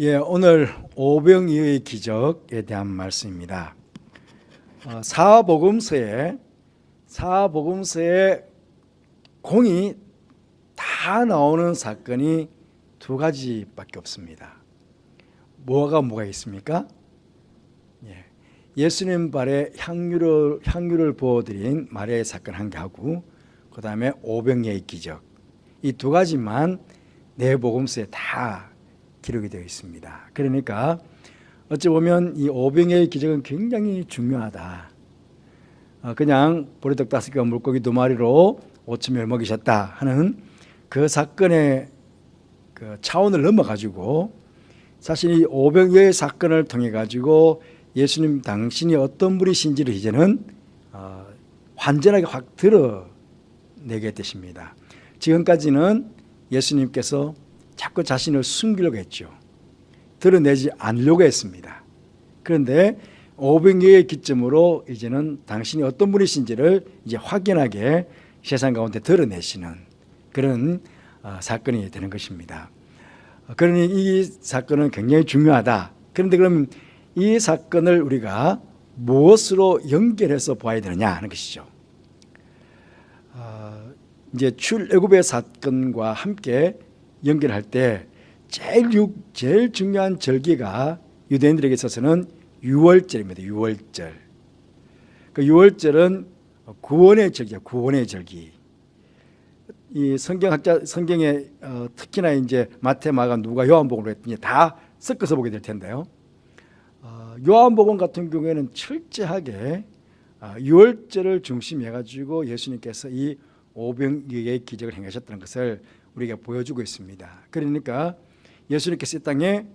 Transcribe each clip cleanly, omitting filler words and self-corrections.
오늘 오병이어의 기적에 대한 말씀입니다. 사복음서에 공이 다 나오는 사건이 두 가지밖에 없습니다. 뭐가 있습니까? 예수님 발에 향유를 부어드린 마리아의 사건 한 개 하고, 그 다음에 오병이어의 기적, 이 두 가지만 네 복음서에 다 기록이 되어 있습니다. 그러니까 어찌 보면 이 오병이어의 기적은 굉장히 중요하다. 그냥 보리떡 5개와 물고기 2마리로 5,000명을 먹이셨다 하는 그 사건의 그 차원을 넘어가지고, 사실 이 오병이어의 사건을 통해 가지고 예수님 당신이 어떤 분이신지를 이제는 완전하게 확 드러내게 되십니다. 지금까지는 예수님께서 자꾸 자신을 숨기려고 했죠. 드러내지 않으려고 했습니다. 그런데 오병이어의 기점으로 이제는 당신이 어떤 분이신지를 이제 확연하게 세상 가운데 드러내시는 그런 사건이 되는 것입니다. 그러니 이 사건은 굉장히 중요하다. 그런데 그럼 이 사건을 우리가 무엇으로 연결해서 보아야 되느냐 하는 것이죠. 이제 출애굽의 사건과 함께 연결할 때 제일 중요한 절기가 유대인들에게 있어서는 유월절입니다. 유월절. 그 유월절은 구원의 절기야. 구원의 절기. 이 성경에 특히나 이제 마태, 마가, 누가, 요한복음으로 했더니 다 섞어서 보게 될 텐데요. 요한복음 같은 경우에는 철저하게 유월절을 중심해 가지고 예수님께서 이 오병이어의 기적을 행하셨다는 것을 우리가 보여주고 있습니다. 그러니까 예수님께서 이 땅에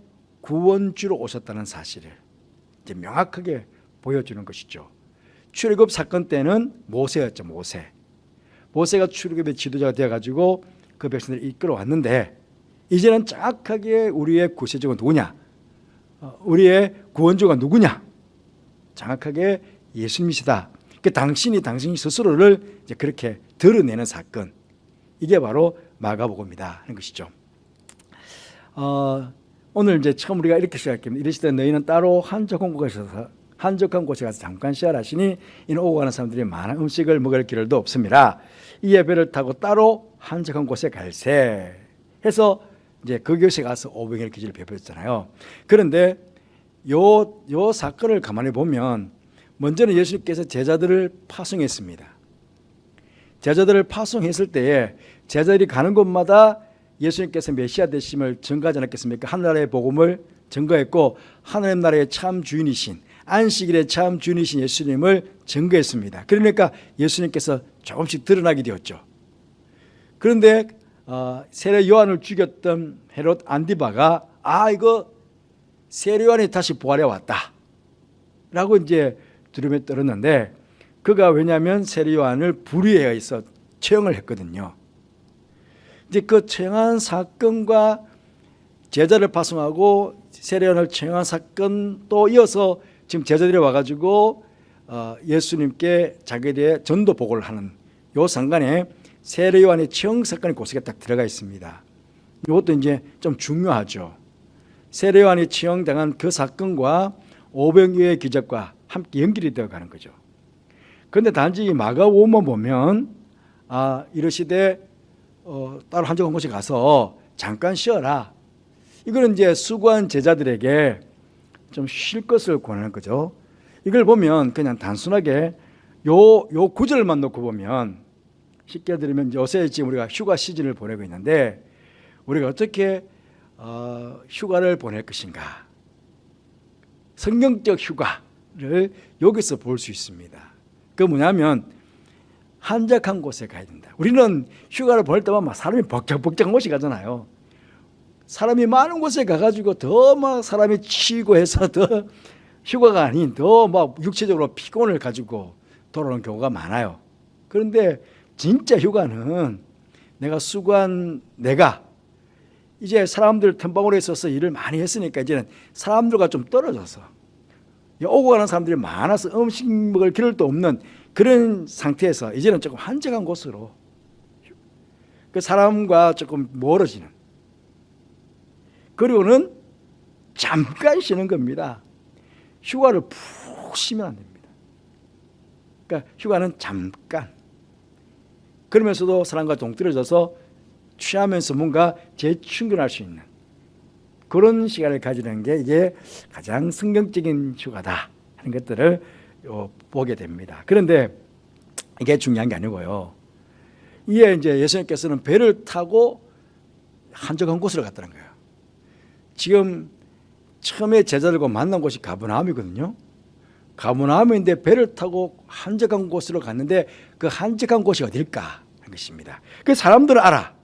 구원주로 오셨다는 사실을 이제 명확하게 보여주는 것이죠. 출애굽 사건 때는 모세였죠. 모세가 출애굽의 지도자가 되어가지고 그 백성들을 이끌어 왔는데, 이제는 정확하게 우리의 구세주가 누구냐, 우리의 구원주가 누구냐, 정확하게 예수님이시다. 당신 스스로를 이제 그렇게 드러내는 사건, 이게 바로 마가복음이다 하는 것이죠. 오늘 이제 처음 우리가 이렇게 시작합니다. 이르시되 너희는 따로 한적한 곳에 가서 잠깐 쉬어라시니 이는 오고 가는 사람들이 많은 음식을 먹을 기회도 없습니다. 이에 배를 타고 따로 한적한 곳에 갈세 해서 이제 그곳에 가서 오병이어 기적을 베풀었잖아요. 그런데 요 사건을 가만히 보면 먼저는 예수님께서 제자들을 파송했습니다. 제자들을 파송했을 때에 제자들이 가는 곳마다 예수님께서 메시아 되심을 증거하지 않았겠습니까? 하늘나라의 복음을 증거했고, 하나님 나라의 참 주인이신, 안식일의 참 주인이신 예수님을 증거했습니다. 그러니까 예수님께서 조금씩 드러나게 되었죠. 그런데 세례 요한을 죽였던 헤롯 안디바가 이거 세례 요한이 다시 부활해 왔다 라고 이제 두려움에 떨었는데, 그가 왜냐하면 세례 요한을 불의에 있어 처형을 했거든요. 이제 그 처형한 사건과 제자를 파송하고 세례 요한을 처형한 사건 또 이어서 지금 제자들이 와가지고 예수님께 자기에 대해 전도 보고를 하는 요 상간에 세례 요한의 처형 사건이 고스에 딱 들어가 있습니다. 이것도 이제 좀 중요하죠. 세례 요한이 처형당한 그 사건과 오병이어의 기적과 함께 연결이 되어 가는 거죠. 그런데 단지 마가복음만 보면 이르시되 따로 한적한 곳에 가서 잠깐 쉬어라, 이거는 이제 수고한 제자들에게 좀 쉴 것을 권하는 거죠. 이걸 보면 그냥 단순하게 요 구절만 놓고 보면, 쉽게 들으면 요새 지금 우리가 휴가 시즌을 보내고 있는데 우리가 어떻게 휴가를 보낼 것인가, 성경적 휴가를 여기서 볼 수 있습니다. 그 뭐냐면 한적한 곳에 가야 된다. 우리는 휴가를 보낼 때만 막 사람이 벅적벅적한 곳이 가잖아요. 사람이 많은 곳에 가가지고 더 막 사람이 치이고 해서 더 휴가가 아닌 더 막 육체적으로 피곤을 가지고 돌아오는 경우가 많아요. 그런데 진짜 휴가는 내가 수고한 내가 이제 사람들 틈바구니에 있어서 일을 많이 했으니까 이제는 사람들과 좀 떨어져서 오고 가는 사람들이 많아서 음식 먹을 겨를도 없는 그런 상태에서 이제는 조금 한적한 곳으로 그 사람과 조금 멀어지는, 그리고는 잠깐 쉬는 겁니다. 휴가를 푹 쉬면 안 됩니다. 그러니까 휴가는 잠깐. 그러면서도 사람과 동떨어져서 취하면서 뭔가 재충전할 수 있는 그런 시간을 가지는 게 이게 가장 성경적인 휴가다 하는 것들을 보게 됩니다. 그런데 이게 중요한 게 아니고요. 이에 이제 예수님께서는 배를 타고 한적한 곳으로 갔다는 거예요. 지금 처음에 제자들과 만난 곳이 가버나움이거든요. 가버나움인데 배를 타고 한적한 곳으로 갔는데 그 한적한 곳이 어딜까 하는 것입니다. 그 사람들은 알아.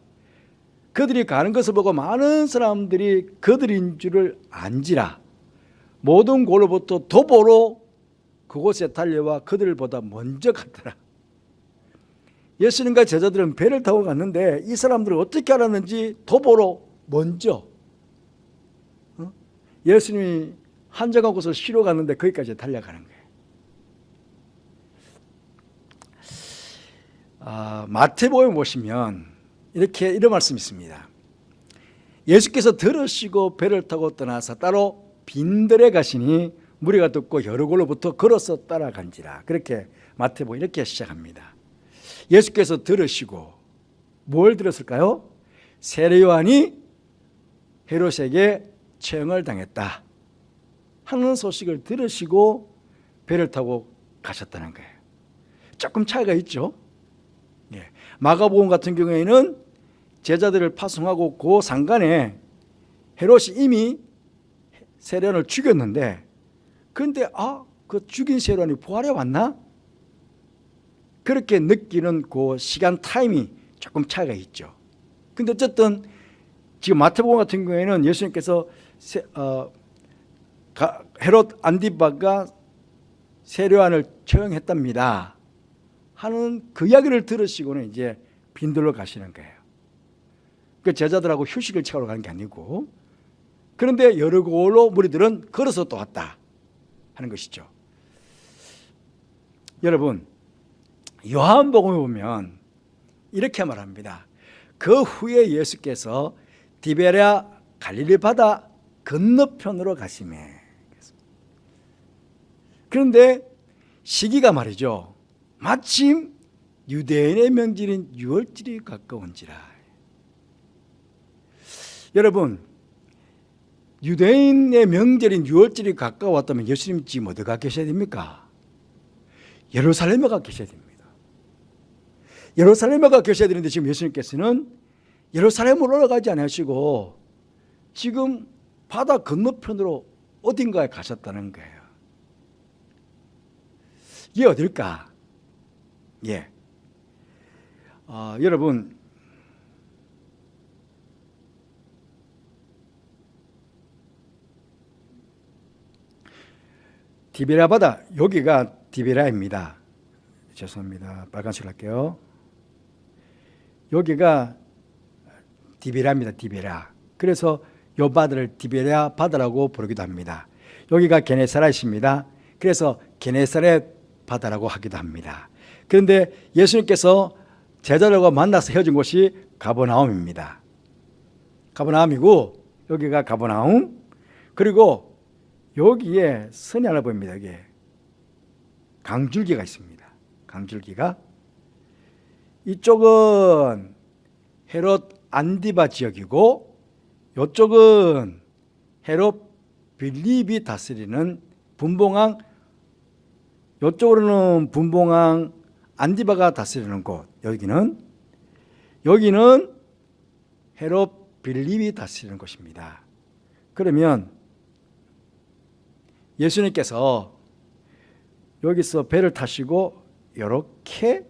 그들이 가는 것을 보고 많은 사람들이 그들인 줄을 안지라 모든 골로부터 도보로 그곳에 달려와 그들보다 먼저 갔더라. 예수님과 제자들은 배를 타고 갔는데 이 사람들은 어떻게 알았는지 도보로 먼저 예수님이 한적한 곳을 쉬러 갔는데 거기까지 달려가는 거예요. 마태복음에 보시면 이런 말씀이 있습니다. 예수께서 들으시고 배를 타고 떠나서 따로 빈들에 가시니 무리가 듣고 여러 곳로부터 걸어서 따라간지라. 그렇게 마태복음 이렇게 시작합니다. 예수께서 들으시고 뭘 들었을까요? 세례 요한이 헤롯에게 처형을 당했다 하는 소식을 들으시고 배를 타고 가셨다는 거예요. 조금 차이가 있죠. 마가복음 같은 경우에는 제자들을 파송하고 그 상간에 헤롯이 이미 세례요한을 죽였는데 그런데 그 죽인 세례요한이 부활해 왔나? 그렇게 느끼는 그 시간 타임이 조금 차이가 있죠. 근데 어쨌든 지금 마태복음 같은 경우에는 예수님께서 헤롯 안디바가 세례요한을 처형했답니다 하는 그 이야기를 들으시고는 이제 빈들로 가시는 거예요. 그 제자들하고 휴식을 취하러 가는 게 아니고 그런데 여러 곳로 무리들은 걸어서 또 왔다 하는 것이죠. 여러분 요한복음에 보면 이렇게 말합니다. 그 후에 예수께서 디베랴 갈릴리 바다 건너편으로 가시매. 그런데 시기가 말이죠. 마침 유대인의 명절인 유월절이 가까운지라. 여러분 유대인의 명절인 유월절이 가까웠다면 예수님 지금 어디가 계셔야 됩니까? 예루살렘에 가 계셔야 됩니다. 예루살렘에 가 계셔야 되는데 지금 예수님께서는 예루살렘으로 올라가지 않으시고 지금 바다 건너편으로 어딘가에 가셨다는 거예요. 이게 어딜까? 여러분 디베랴 바다 여기가 디베랴입니다. 죄송합니다. 빨간색 할게요. 여기가 디베랴입니다. 디베랴. 그래서 이 바다를 디베랴 바다라고 부르기도 합니다. 여기가 게네사렛입니다. 그래서 게네사렛 바다라고 하기도 합니다. 그런데 예수님께서 제자들과 만나서 헤어진 곳이 가버나움입니다. 가버나움이고 여기가 가버나움. 그리고 여기에 선이 하나 보입니다. 여기에 강줄기가 있습니다. 강줄기가 이쪽은 헤롯 안디바 지역이고 이쪽은 헤롯 빌립이 다스리는 분봉왕, 이쪽으로는 분봉왕 안디바가 다스리는 곳, 여기는 헤롯 빌립이 다스리는 곳입니다. 그러면 예수님께서 여기서 배를 타시고 이렇게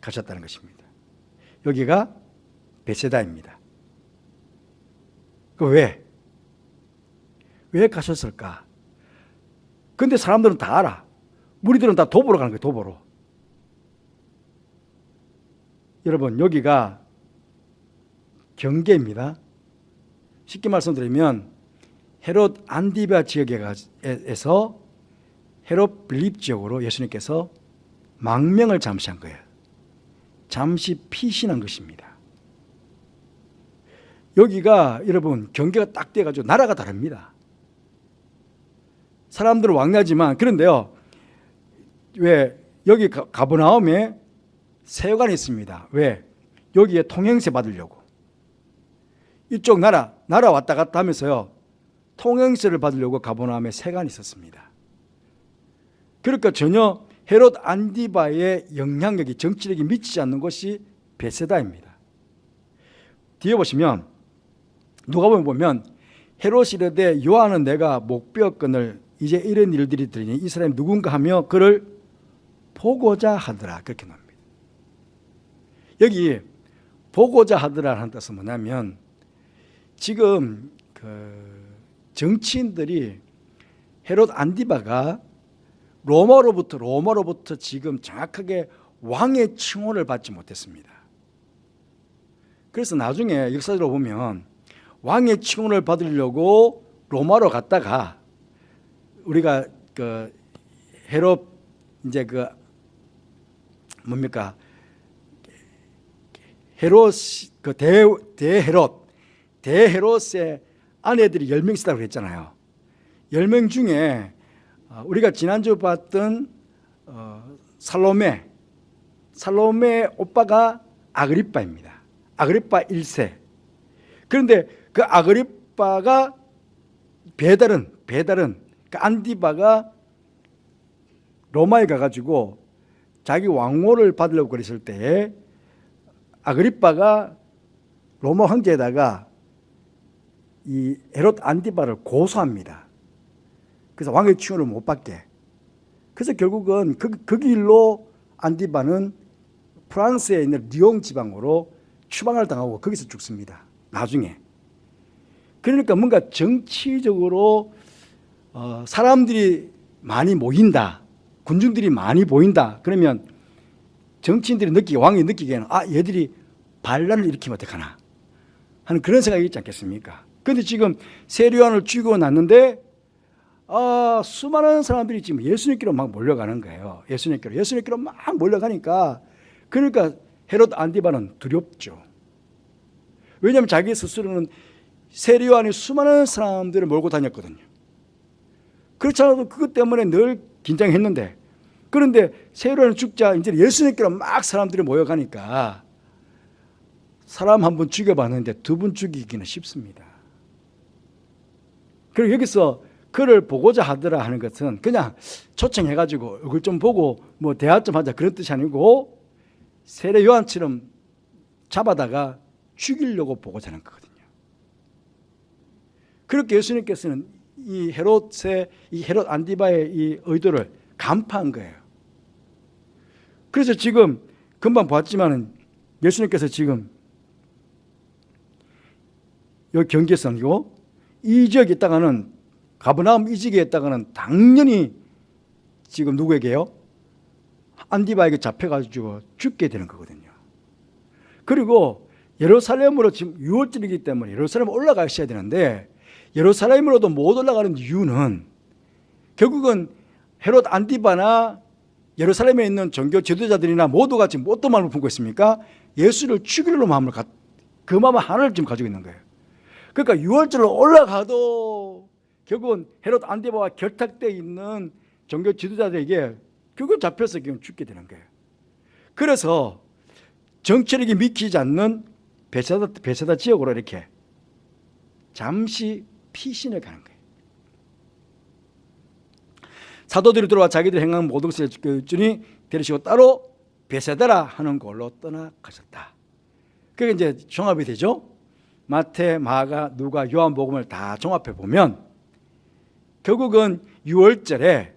가셨다는 것입니다. 여기가 베세다입니다. 왜 가셨을까? 근데 사람들은 다 알아. 무리들은 다 도보로 가는 거예요. 도보로. 여러분 여기가 경계입니다. 쉽게 말씀드리면 헤롯 안디바 지역에서 헤롯 빌립 지역으로 예수님께서 망명을 잠시 한 거예요. 잠시 피신한 것입니다. 여기가 여러분 경계가 딱 돼가지고 나라가 다릅니다. 사람들은 왕래하지만 그런데요. 왜 여기 가버나움에 세관이 있습니다. 왜? 여기에 통행세 받으려고. 이쪽 나라 왔다 갔다 하면서요. 통행세를 받으려고 가버나움에 세관이 있었습니다. 그러니까 전혀 헤롯 안디바의 영향력이 정치력이 미치지 않는 곳이 베세다입니다. 뒤에 보시면 누가복음 보면 헤롯이 이르되 요한은 내가 목베었거늘 이제 이런 일들이 들리니 이 사람이 누군가 하며 그를 보고자 하더라 그렇게 나옵니다. 여기 보고자 하더라라는 뜻은 뭐냐면 지금 정치인들이 헤롯 안디바가 로마로부터 지금 정확하게 왕의 칭호를 받지 못했습니다. 그래서 나중에 역사적으로 보면 왕의 칭호를 받으려고 로마로 갔다가 우리가 헤롯 이제 뭡니까 헤롯 대헤롯의 아내들이 10명 있다고 그랬잖아요. 10명 중에 우리가 지난주 봤던 살로메 오빠가 아그리빠입니다. 아그리빠 1세. 그런데 그 아그리빠가 배달은 그 안디바가 로마에 가가지고 자기 왕호를 받으려고 그랬을 때 아그리빠가 로마 황제에다가 이 헤롯 안디바를 고소합니다. 그래서 왕의 칭호를 못 받게. 그래서 결국은 그 길로 안디바는 프랑스에 있는 리옹 지방으로 추방을 당하고 거기서 죽습니다. 나중에. 그러니까 뭔가 정치적으로 사람들이 많이 모인다. 군중들이 많이 보인다. 그러면 정치인들이 왕이 느끼기에는 얘들이 반란을 일으키면 어떡하나 하는 그런 생각이 있지 않겠습니까? 그런데 지금 세례요한을 죽이고 났는데 수많은 사람들이 지금 예수님께로 막 몰려가는 거예요. 예수님께로 막 몰려가니까 그러니까 헤롯 안디바는 두렵죠. 왜냐하면 자기 스스로는 세례요한이 수많은 사람들을 몰고 다녔거든요. 그렇지 않아도 그것 때문에 늘 긴장했는데 그런데 세례요한이 죽자 이제 예수님께로 막 사람들이 모여가니까 사람 한 번 죽여봤는데 2번 죽이기는 쉽습니다. 그리고 여기서 그를 보고자 하더라 하는 것은 그냥 초청해가지고 얼굴 좀 보고 뭐 대화 좀 하자 그런 뜻이 아니고 세례 요한처럼 잡아다가 죽이려고 보고자 하는 거거든요. 그렇게 예수님께서는 이 헤롯 안디바의 이 의도를 간파한 거예요. 그래서 지금 금방 봤지만은 예수님께서 지금 여기 경계선이고 이 지역에 있다가는 가버나움 이 지역에 있다가는 당연히 지금 누구에게요? 안디바에게 잡혀가지고 죽게 되는 거거든요. 그리고 예루살렘으로 지금 6월절이기 때문에 예루살렘 올라가셔야 되는데 예루살렘으로도 못 올라가는 이유는 결국은 헤롯 안디바나 예루살렘에 있는 종교 지도자들이나 모두가 지금 어떤 마음을 품고 있습니까? 예수를 죽이려는 마음을 그 마음 하나를 지금 가지고 있는 거예요. 그러니까 6월절로 올라가도 결국은 헤롯 안디바와 결탁되어 있는 종교 지도자들에게 결국 잡혀서 지금 죽게 되는 거예요. 그래서 정치력이 믿기지 않는 베세다 지역으로 이렇게 잠시 피신을 가는 거예요. 사도들이 들어와 자기들 행한 모든 것을 주니 데리시고 따로 베세다라 하는 곳로 떠나가셨다. 그게 이제 종합이 되죠. 마태, 마가, 누가, 요한복음을 다 종합해 보면 결국은 6월절에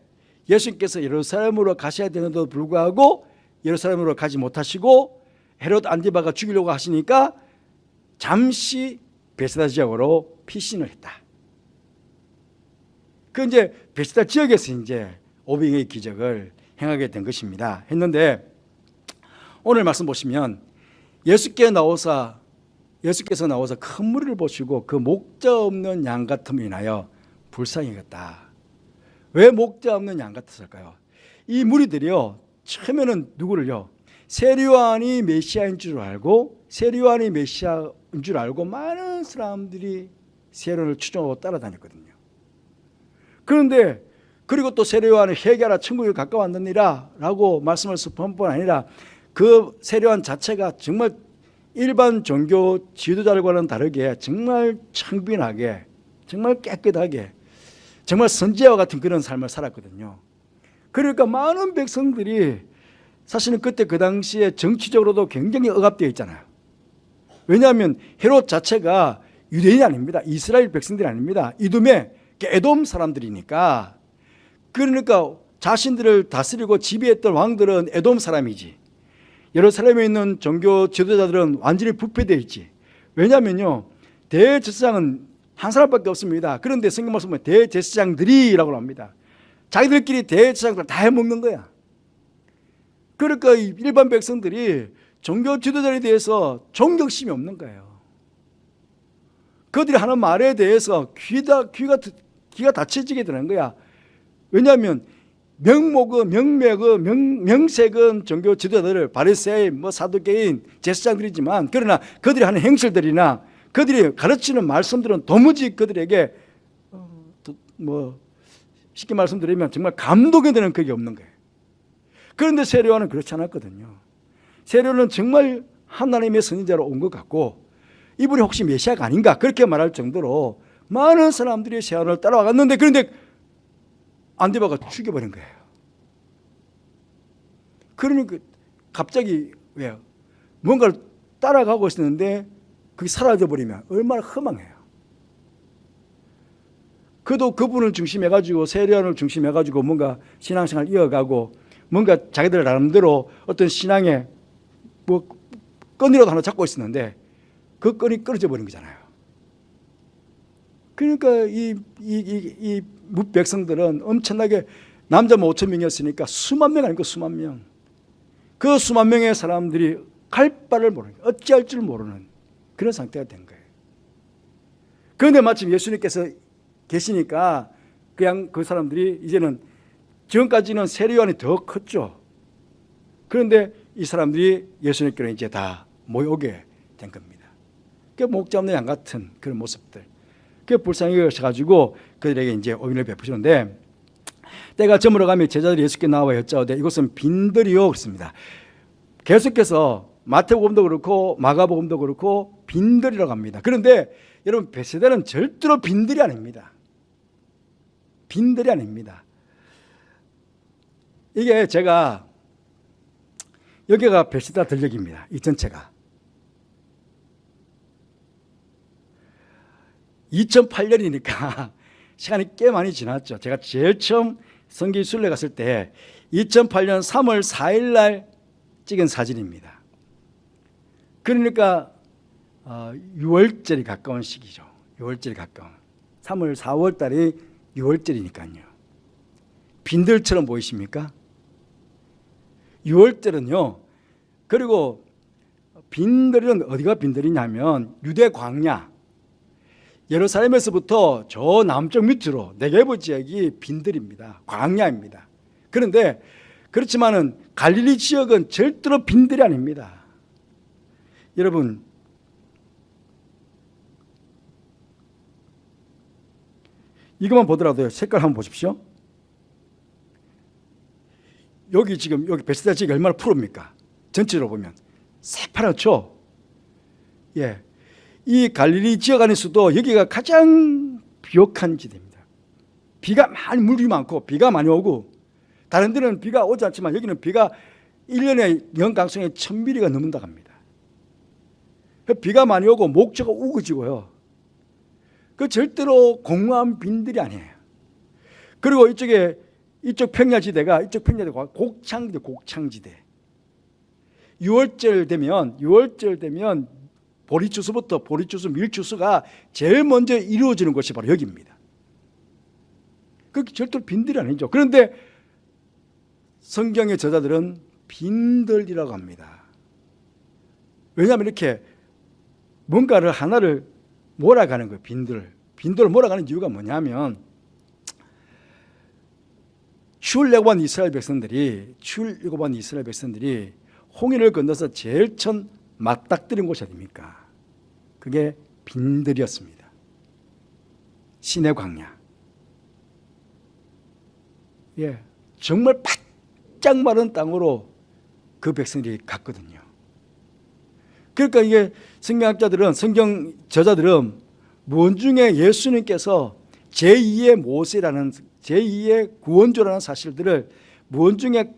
예수님께서 예루살렘으로 가셔야 되는데도 불구하고 예루살렘으로 가지 못하시고 헤롯 안디바가 죽이려고 하시니까 잠시 베세다 지역으로 피신을 했다. 그 이제 베세다 지역에서 이제 오병이의 기적을 행하게 된 것입니다. 했는데 오늘 말씀 보시면 예수께서 나오사 큰 무리를 보시고 그 목자 없는 양 같음을 인하여 불쌍히 여겼다. 왜 목자 없는 양 같았을까요? 이 무리들이요 처음에는 누구를요 세례요한이 메시아인 줄 알고 많은 사람들이 세례요한을 추종하고 따라다녔거든요. 그런데 그리고 또 세례요한은 회개하라 천국에 가까웠느니라 라고 말씀을 선포한 뿐 아니라 그 세례요한 자체가 정말 일반 종교 지도자들과는 다르게 정말 청빈하게, 정말 깨끗하게, 정말 선지자와 같은 그런 삶을 살았거든요. 그러니까 많은 백성들이 사실은 그때 그 당시에 정치적으로도 굉장히 억압되어 있잖아요. 왜냐하면 헤롯 자체가 유대인이 아닙니다. 이스라엘 백성들이 아닙니다. 이둠의 에돔 사람들이니까. 그러니까 자신들을 다스리고 지배했던 왕들은 에돔 사람이지, 예루살렘에 있는 종교 지도자들은 완전히 부패되어 있지. 왜냐하면요, 대제사장은 한 사람밖에 없습니다. 그런데 성경 말씀에 대제사장들이라고 합니다. 자기들끼리 대제사장들 다 해먹는 거야. 그러니까 일반 백성들이 종교 지도자에 대해서 존경심이 없는 거예요. 그들이 하는 말에 대해서 귀가 닫혀지게 되는 거야. 왜냐하면 명색은 종교 지도자들을 바리새인, 사두개인, 제사장들이지만, 그러나 그들이 하는 행실들이나 그들이 가르치는 말씀들은 도무지 그들에게 쉽게 말씀드리면 정말 감동이 되는 그게 없는 거예요. 그런데 세례요한은 그렇지 않았거든요. 세례요한은 정말 하나님의 선지자로 온 것 같고, 이분이 혹시 메시아가 아닌가 그렇게 말할 정도로 많은 사람들이 세례요한을 따라와갔는데, 그런데 안디바가 죽여버린 거예요. 그러니까 갑자기 왜요? 뭔가를 따라가고 있었는데 그게 사라져버리면 얼마나 허망해요. 그도 그분을 중심해가지고, 세례요한을 중심해가지고 뭔가 신앙생활을 이어가고, 뭔가 자기들 나름대로 어떤 신앙의 끈이라도 하나 잡고 있었는데 그 끈이 끊어져 버린 거잖아요. 그러니까 이 백성들은 엄청나게, 남자 5천 명이었으니까 수만 명 아니고 수만 명. 그 수만 명의 사람들이 갈 바를 모르는, 어찌할 줄 모르는 그런 상태가 된 거예요. 그런데 마침 예수님께서 계시니까 그냥 그 사람들이 이제는, 지금까지는 세례요한이 더 컸죠. 그런데 이 사람들이 예수님께로 이제 다 모여오게 된 겁니다. 그 목자 없는 양 같은 그런 모습들. 그 불쌍히 여기셔가지고 그들에게 이제 오인을 베푸시는데, 때가 저물어가며 제자들이 예수께 나와 여짜오되 이곳은 빈들이요 그랬습니다. 계속해서 마태복음도 그렇고 마가복음도 그렇고 빈들이라고 합니다. 그런데 여러분, 베세다는 절대로 빈들이 아닙니다. 빈들이 아닙니다. 이게 제가, 여기가 베세다 들녘입니다. 이 전체가 2008년이니까 시간이 꽤 많이 지났죠. 제가 제일 처음 성기순례 갔을 때 2008년 3월 4일 날 찍은 사진입니다. 그러니까 6월절이 가까운 시기죠. 6월절이 가까운 3월 4월 달이 6월절이니까요. 빈들처럼 보이십니까? 6월절은요. 그리고 빈들은 어디가 빈들이냐면 유대 광야, 예루살렘에서부터 저 남쪽 밑으로 네게부 지역이 빈들입니다. 광야입니다. 그런데 그렇지만은 갈릴리 지역은 절대로 빈들이 아닙니다. 여러분, 이것만 보더라도 색깔 한번 보십시오. 여기 지금 여기 베세다 지역이 얼마나 푸릅니까? 전체로 보면 새파랗죠. 예, 이 갈릴리 지역 안에서도 여기가 가장 비옥한 지대입니다. 비가 많이, 물이 많고 비가 많이 오고, 다른 데는 비가 오지 않지만 여기는 비가 1년에 연강성이 1000mm가 넘는다고 합니다. 비가 많이 오고 목조가 우거지고요. 그 절대로 공허한 빈들이 아니에요. 그리고 이쪽 평야지대가, 곡창지대. 6월절 되면 보리추수부터 밀추수가 제일 먼저 이루어지는 곳이 바로 여기입니다. 그게 절대로 빈들이 아니죠. 그런데 성경의 저자들은 빈들이라고 합니다. 왜냐하면 이렇게 뭔가를 하나를 몰아가는 거예요. 빈들을 몰아가는 이유가 뭐냐면, 출애굽한 이스라엘 백성들이 홍해를 건너서 제일 처음 맞닥뜨린 곳이 어디입니까? 그게 빈들이었습니다. 시내 광야. 예, 정말 바짝 마른 땅으로 그 백성들이 갔거든요. 그러니까 이게 성경학자들은, 성경 저자들은 문중에 예수님께서 제2의 모세라는, 제2의 구원주라는 사실들을 문중에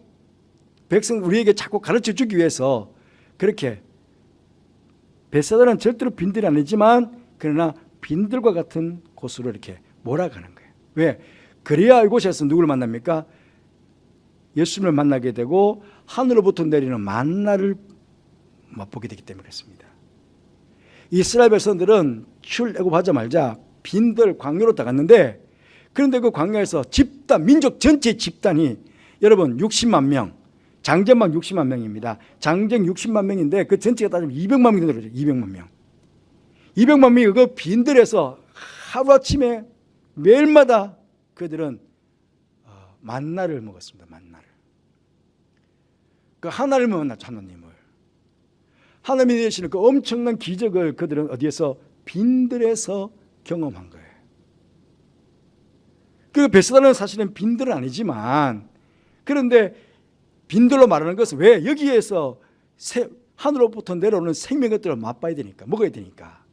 백성 우리에게 자꾸 가르쳐 주기 위해서 그렇게, 벳사다는 절대로 빈들이 아니지만 그러나 빈들과 같은 곳으로 이렇게 몰아가는 거예요. 왜? 그래야 이곳에서 누구를 만납니까? 예수님을 만나게 되고 하늘로부터 내리는 만나를 맛보게 되기 때문에 그렇습니다. 이스라엘 백성들은 출애굽하자마자 빈들 광야로 나갔는데, 그런데 그 광야에서 집단, 민족 전체 집단이 여러분 60만 명, 장정만 60만 명입니다. 장정 60만 명인데 그 전체가 따지면 200만 명이 되죠. 200만 명. 200만 명이 그 빈들에서 하루아침에 매일마다 그들은 만나를 먹었습니다. 만나를. 그 하나님을 만났죠. 하나님을. 하나님이 내시는 그 엄청난 기적을 그들은 어디에서? 빈들에서 경험한 거예요. 그 벳사다는 사실은 빈들은 아니지만, 그런데 빈들로 말하는 것은 왜? 여기에서 하늘로부터 내려오는 생명의 것들을 맛봐야 되니까, 먹어야 되니까.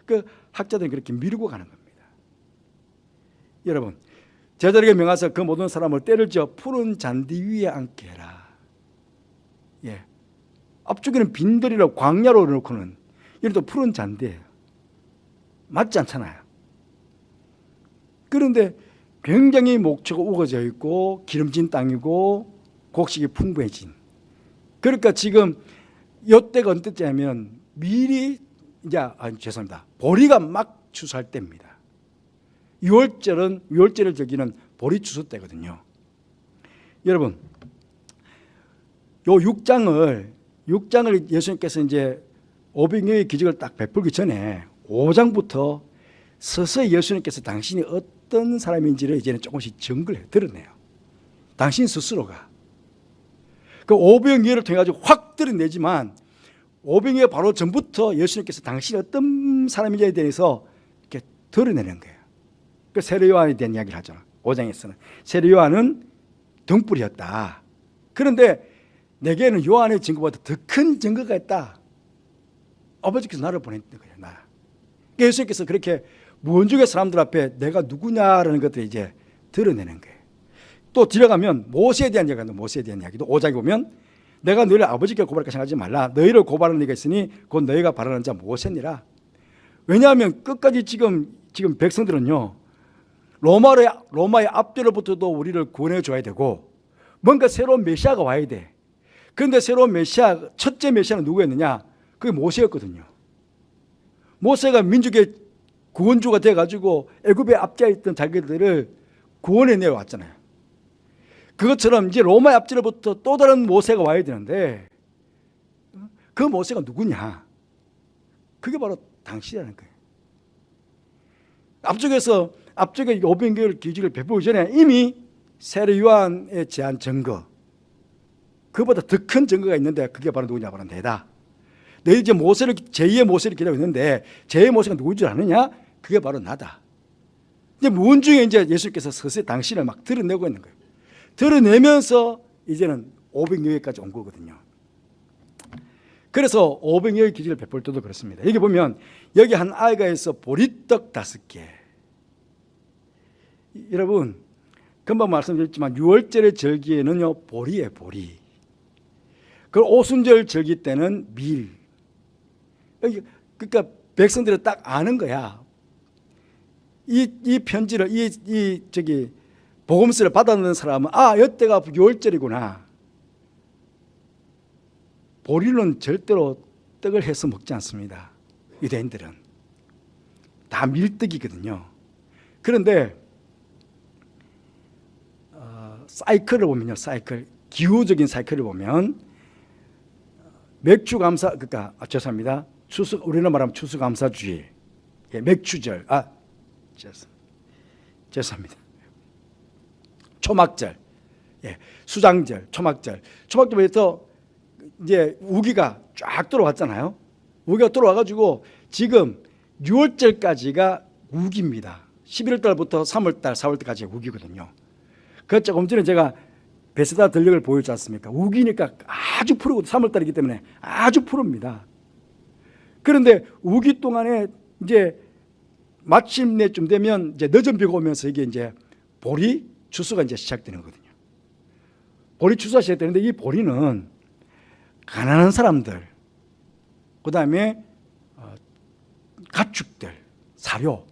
그 학자들은 그렇게 미루고 가는 겁니다. 여러분, 제자에게 명하사 그 모든 사람을 때를 지어 푸른 잔디 위에 앉게 해라. 예. 앞쪽에는 빈들이라고 광야로 놓고는 이런 또 푸른 잔디예요. 맞지 않잖아요. 그런데 굉장히 목초가 우거져 있고 기름진 땅이고 곡식이 풍부해진. 그러니까 지금 이때가 언제냐면 미리 죄송합니다. 보리가 막 추수할 때입니다. 6월절을 저기는 보리 추수 때거든요. 여러분, 요 6장을 예수님께서 이제 오병이어의 기적을 딱 베풀기 전에 5장부터 서서히 예수님께서 당신이 어떤 사람인지를 이제는 조금씩 증거를 드러내요. 당신 스스로가. 그 오병이어를 통해 가지고 확 드러내지만, 오병이어 바로 전부터 예수님께서 당신이 어떤 사람인지에 대해서 이렇게 드러내는 거예요. 그 세례 요한에 대한 이야기를 하죠. 5장에서는 세례 요한은 등불이었다. 그런데 내게는 요한의 증거보다 더 큰 증거가 있다. 아버지께서 나를 보냈던 거예요. 나. 그러니까 예수님께서 그렇게 무언중의 사람들 앞에 내가 누구냐라는 것들을 이제 드러내는 거예요. 또 들어가면 모세에 대한 이야기도, 모세에 대한 이야기도 5장에 보면 내가 너희를 아버지께 고발할까 생각하지 말라. 너희를 고발하는 네가 있으니 곧 너희가 바라는 자 모세니라. 왜냐하면 끝까지 지금 백성들은요, 로마의 압제로부터도 우리를 구원해 줘야 되고 뭔가 새로운 메시아가 와야 돼. 그런데 새로운 메시아, 첫째 메시아는 누구였느냐? 그게 모세였거든요. 모세가 민족의 구원주가 돼가지고 애굽에 압제해 있던 자기들을 구원해 내려왔잖아요. 그것처럼 이제 로마의 압제로부터 또 다른 모세가 와야 되는데 그 모세가 누구냐? 그게 바로 당신이라는 거예요. 앞쪽에 오병이어 기적을 베푸기 전에 이미 세례 요한에 대한 증거, 그보다 더 큰 증거가 있는데 그게 바로 누구냐? 바로 내다. 너희 이제 제2의 모세를 기다리고 있는데 제2의 모세가 누구인 줄 아느냐? 그게 바로 나다. 이제 무언중에 이제 예수님께서 서서히 당신을 막 드러내고 있는 거예요. 드러내면서 이제는 오병이어까지 온 거거든요. 그래서 오병이어 기적을 베풀 때도 그렇습니다. 여기 보면 여기 한 아이가 있어 보리떡 5개. 여러분, 금방 말씀드렸지만 6월절의 절기에는요 보리예요, 보리. 그 오순절 절기 때는 밀. 그러니까 백성들은 딱 아는 거야. 이 편지를 복음서를 받아놓는 사람은 이때가 6월절이구나. 보리는 절대로 떡을 해서 먹지 않습니다. 유대인들은 다 밀떡이거든요. 그런데 사이클을 보면요, 기후적인 사이클을 보면 맥주감사, 죄송합니다. 우리는 말하면 추수감사주의, 맥주절, 죄송합니다. 초막절, 수장절, 초막절부터 이제 우기가 쫙 들어왔잖아요. 우기가 들어와가지고 지금 6월절까지가 우기입니다. 11월 달부터 3월 달, 4월 달까지가 우기거든요. 그 조금 전에 제가 베세다 전력을 보여주지 않습니까? 우기니까 아주 푸르고 3월달이기 때문에 아주 푸릅니다. 그런데 우기 동안에 이제 마침내쯤 되면 이제 늦은 비가 오면서 이게 이제 보리 추수가 이제 시작되는 거거든요. 보리 추수가 시작되는데 이 보리는 가난한 사람들, 그 다음에 가축들, 사료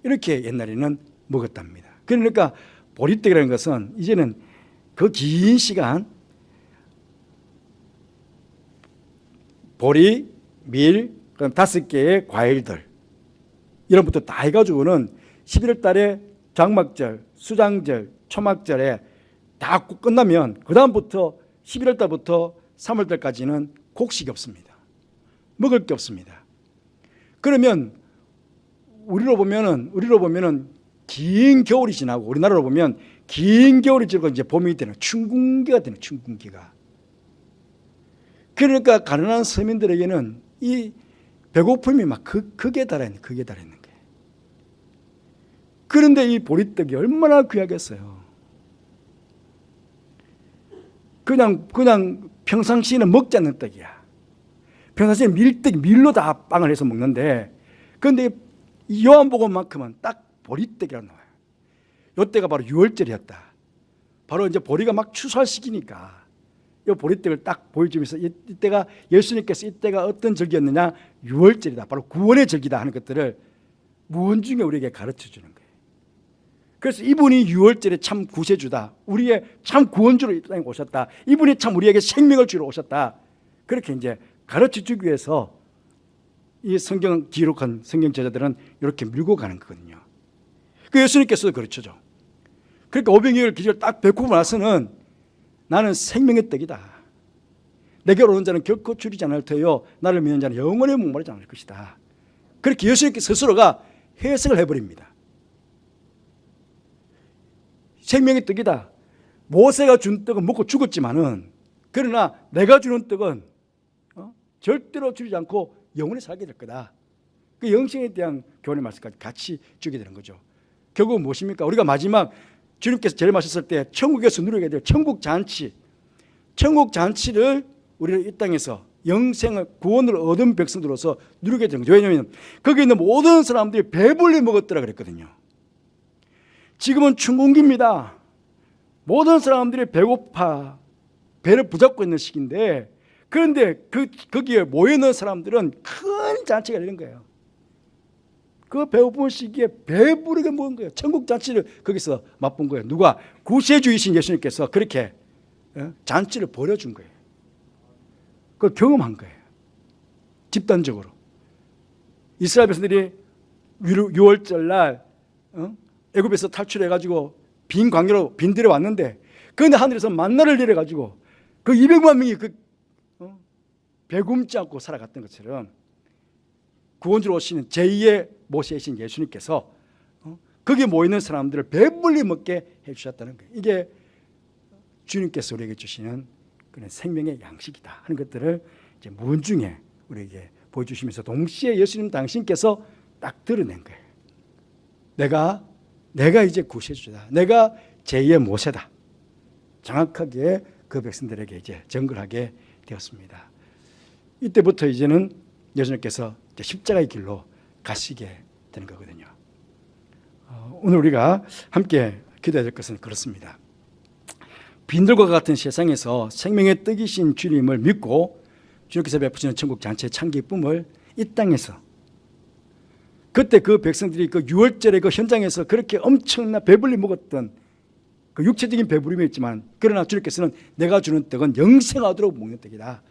이렇게 옛날에는 먹었답니다. 그러니까 보리떡이라는 것은 이제는 그 긴 시간 보리, 밀, 그다음 5개의 과일들 이런 것도 다 해가지고는 11월 달에 장막절, 수장절, 초막절에 다 끝나면 그 다음부터 11월 달부터 3월 달까지는 곡식이 없습니다. 먹을 게 없습니다. 그러면 우리로 보면은 긴 겨울이 지나고 우리나라로 보면 긴 겨울이 지나고 이제 봄이 되는 춘궁기가 되는 춘궁기가. 그러니까 가난한 서민들에게는 이 배고픔이 막 극에 달했는 거예요. 그런데 이 보리떡이 얼마나 귀하겠어요. 그냥 평상시에는 먹지 않는 떡이야. 평상시에는 밀로 다 빵을 해서 먹는데, 그런데 요한복음만큼은 딱 보리떡이라고 나와요. 이때가 바로 6월절이었다. 바로 이제 보리가 막 추수할 시기니까 이 보리떡을 딱 보여주면서 이때가 예수님께서 이때가 어떤 절기였느냐, 6월절이다. 바로 구원의 절기다 하는 것들을 무언중에 우리에게 가르쳐 주는 거예요. 그래서 이분이 6월절에 참 구세주다. 우리의 참 구원주로 이 땅에 오셨다. 이분이 참 우리에게 생명을 주러 오셨다. 그렇게 이제 가르쳐 주기 위해서 이 성경 기록한 성경 제자들은 이렇게 밀고 가는 거거든요. 그 예수님께서도 그렇죠. 그러니까 오병이어를 기적을 딱 뵙고 나서는 나는 생명의 떡이다. 내게로 오는 자는 결코 줄이지 않을 터요 나를 믿는 자는 영원히 목마르지 않을 것이다. 그렇게 예수님께서 스스로가 해석을 해버립니다. 생명의 떡이다. 모세가 준 떡은 먹고 죽었지만은, 그러나 내가 주는 떡은 절대로 줄이지 않고 영원히 살게 될 거다. 그 영생에 대한 교훈의 말씀까지 같이 주게 되는 거죠. 결국은 무엇입니까? 우리가 마지막 주님께서 제림하셨을 때 천국에서 누리게 될 천국 잔치를 우리는 이 땅에서 영생을 구원을 얻은 백성들로서 누리게 되는 거죠. 왜냐하면 거기 있는 모든 사람들이 배불리 먹었더라 그랬거든요. 지금은 춘궁기입니다. 모든 사람들이 배고파 배를 부잡고 있는 시기인데, 그런데 거기에 모여있는 사람들은 큰 잔치가 열린 거예요. 그 배고픈 시기에 배부르게 먹은 거예요. 천국 잔치를 거기서 맛본 거예요. 누가? 구세주이신 예수님께서 그렇게 잔치를 벌여준 거예요. 그걸 경험한 거예요. 집단적으로. 이스라엘 백성들이 6월절 날 애굽에서 탈출해가지고 빈 광야로 빈들에 왔는데, 그런데 하늘에서 만나를 내려가지고 그 200만 명이 배 굶지 않고 살아갔던 것처럼 구원주로 오시는 제2의 모세이신 예수님께서 거기에 모이는 사람들을 배불리 먹게 해주셨다는 거예요. 이게 주님께서 우리에게 주시는 그런 생명의 양식이다 하는 것들을 이제 무언중에 우리에게 보여주시면서 동시에 예수님 당신께서 딱 드러낸 거예요. 내가 이제 구세주다. 내가 제2의 모세다. 정확하게 그 백성들에게 이제 증거하게 되었습니다. 이때부터 이제는 예수님께서 이제 십자가의 길로 가시게 되는 거거든요. 오늘 우리가 함께 기도해야 될 것은 그렇습니다. 빈들과 같은 세상에서 생명의 떡이신 주님을 믿고 주님께서 베푸시는 천국 잔치의 참 기쁨을 이 땅에서, 그때 그 백성들이 그 6월절의 그 현장에서 그렇게 엄청나 배불리 먹었던 그 육체적인 배부름이 있지만, 그러나 주님께서는 내가 주는 떡은 영생하도록 먹는 떡이다.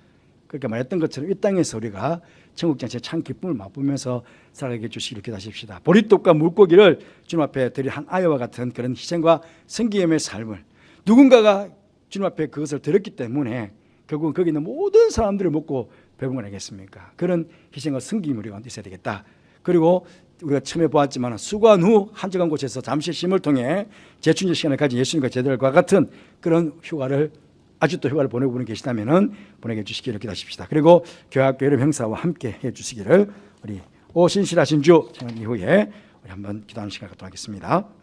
그렇게 말했던 것처럼 이 땅에서 우리가 천국 잔치의 참 기쁨을 맛보면서 살아가게 해주시기를 기도하십시다. 보리떡과 물고기를 주님 앞에 드린 한 아이와 같은 그런 희생과 성기염의 삶을, 누군가가 주님 앞에 그것을 드렸기 때문에 결국은 거기 있는 모든 사람들을 먹고 배부른 건 아니겠습니까? 그런 희생과 성기임이 우리가 있어야 되겠다. 그리고 우리가 처음에 보았지만 수고한 후 한적한 곳에서 잠시 쉼을 통해 재충전 시간을 가진 예수님과 제자들과 같은 그런 휴가를, 아직도 휴가를 보내고 분이 계시다면 보내게 해주시기를 기도하십시다. 그리고 교회학교 여름 행사와 함께 해주시기를 우리 신실하신 주 찬양 이후에 우리 한번 기도하는 시간을 갖도록 하겠습니다.